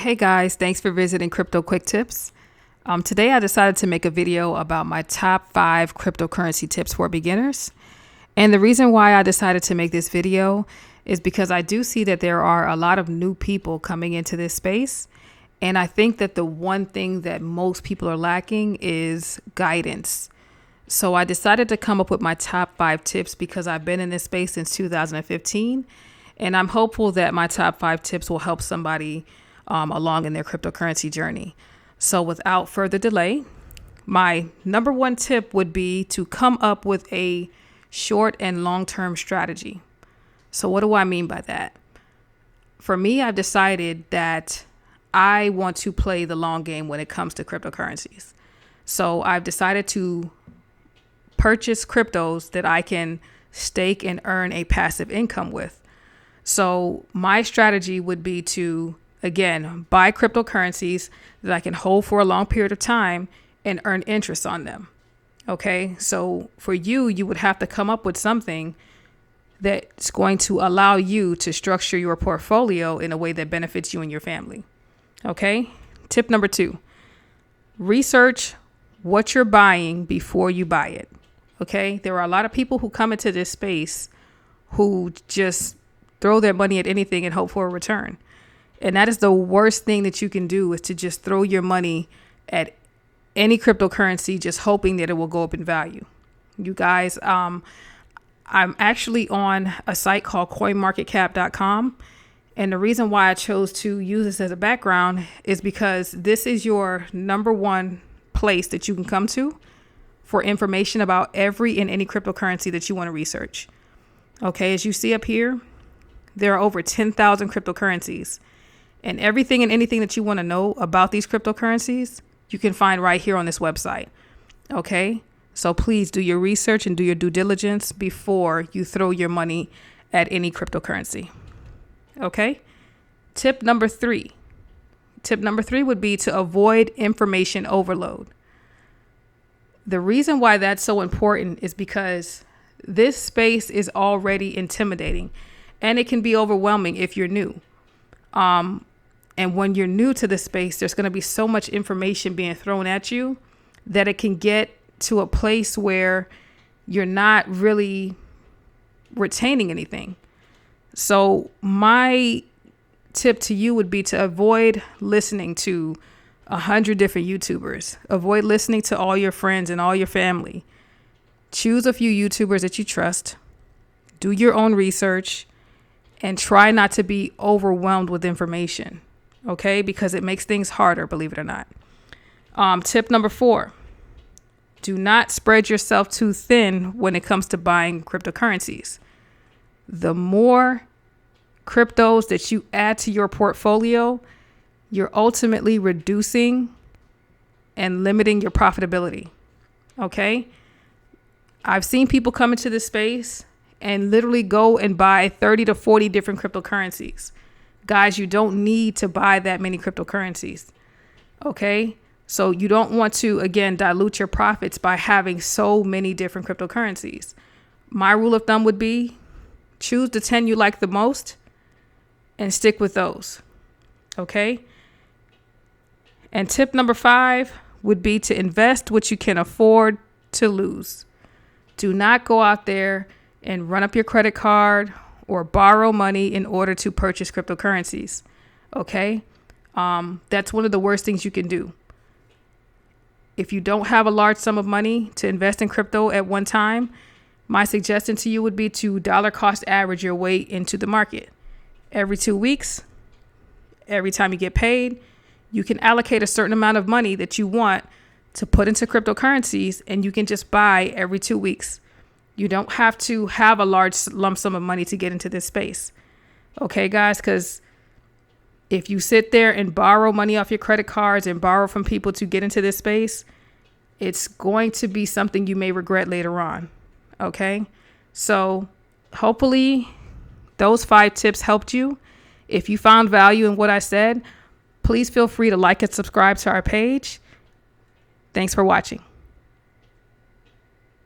Hey guys, thanks for visiting Crypto Quick Tips. Today I decided to make a video about my top 5 cryptocurrency tips for beginners. And the reason why I decided to make this video is because I do see that there are a lot of new people coming into this space. And I think that the one thing that most people are lacking is guidance. So I decided to come up with my top 5 tips because I've been in this space since 2015. And I'm hopeful that my top 5 tips will help somebody along in their cryptocurrency journey. So without further delay, my number 1 tip would be to come up with a short and long-term strategy. So what do I mean by that? For me, I've decided that I want to play the long game when it comes to cryptocurrencies. So I've decided to purchase cryptos that I can stake and earn a passive income with. So my strategy would be to, again, buy cryptocurrencies that I can hold for a long period of time and earn interest on them. Okay, so for you, you would have to come up with something that's going to allow you to structure your portfolio in a way that benefits you and your family. Okay, tip number 2, research what you're buying before you buy it. Okay, there are a lot of people who come into this space who just throw their money at anything and hope for a return. And that is the worst thing that you can do, is to just throw your money at any cryptocurrency, just hoping that it will go up in value. You guys, I'm actually on a site called coinmarketcap.com. And the reason why I chose to use this as a background is because this is your number 1 place that you can come to for information about every and any cryptocurrency that you want to research. Okay, as you see up here, there are over 10,000 cryptocurrencies. And everything and anything that you want to know about these cryptocurrencies, you can find right here on this website. Okay, so please do your research and do your due diligence before you throw your money at any cryptocurrency. Okay, tip number 3. Tip number 3 would be to avoid information overload. The reason why that's so important is because this space is already intimidating and it can be overwhelming if you're new. And when you're new to the space, there's going to be so much information being thrown at you that it can get to a place where you're not really retaining anything. So my tip to you would be to avoid listening to 100 different YouTubers. Avoid listening to all your friends and all your family. Choose a few YouTubers that you trust. Do your own research and try not to be overwhelmed with information. Okay, because it makes things harder, believe it or not. Tip number 4, do not spread yourself too thin when it comes to buying cryptocurrencies. The more cryptos that you add to your portfolio, you're ultimately reducing and limiting your profitability. Okay, I've seen people come into this space and literally go and buy 30 to 40 different cryptocurrencies. Guys, you don't need to buy that many cryptocurrencies. Okay, so you don't want to, again, dilute your profits by having so many different cryptocurrencies. My rule of thumb would be choose the 10 you like the most and stick with those. Okay, and tip number 5 would be to invest what you can afford to lose. Do not go out there and run up your credit card or borrow money in order to purchase cryptocurrencies. Okay, that's one of the worst things you can do. If you don't have a large sum of money to invest in crypto at one time, my suggestion to you would be to dollar cost average your way into the market. Every 2 weeks, every time you get paid, you can allocate a certain amount of money that you want to put into cryptocurrencies, and you can just buy every 2 weeks. You don't have to have a large lump sum of money to get into this space. Okay, guys, because if you sit there and borrow money off your credit cards and borrow from people to get into this space, it's going to be something you may regret later on. Okay, so hopefully those 5 tips helped you. If you found value in what I said, please feel free to like and subscribe to our page. Thanks for watching.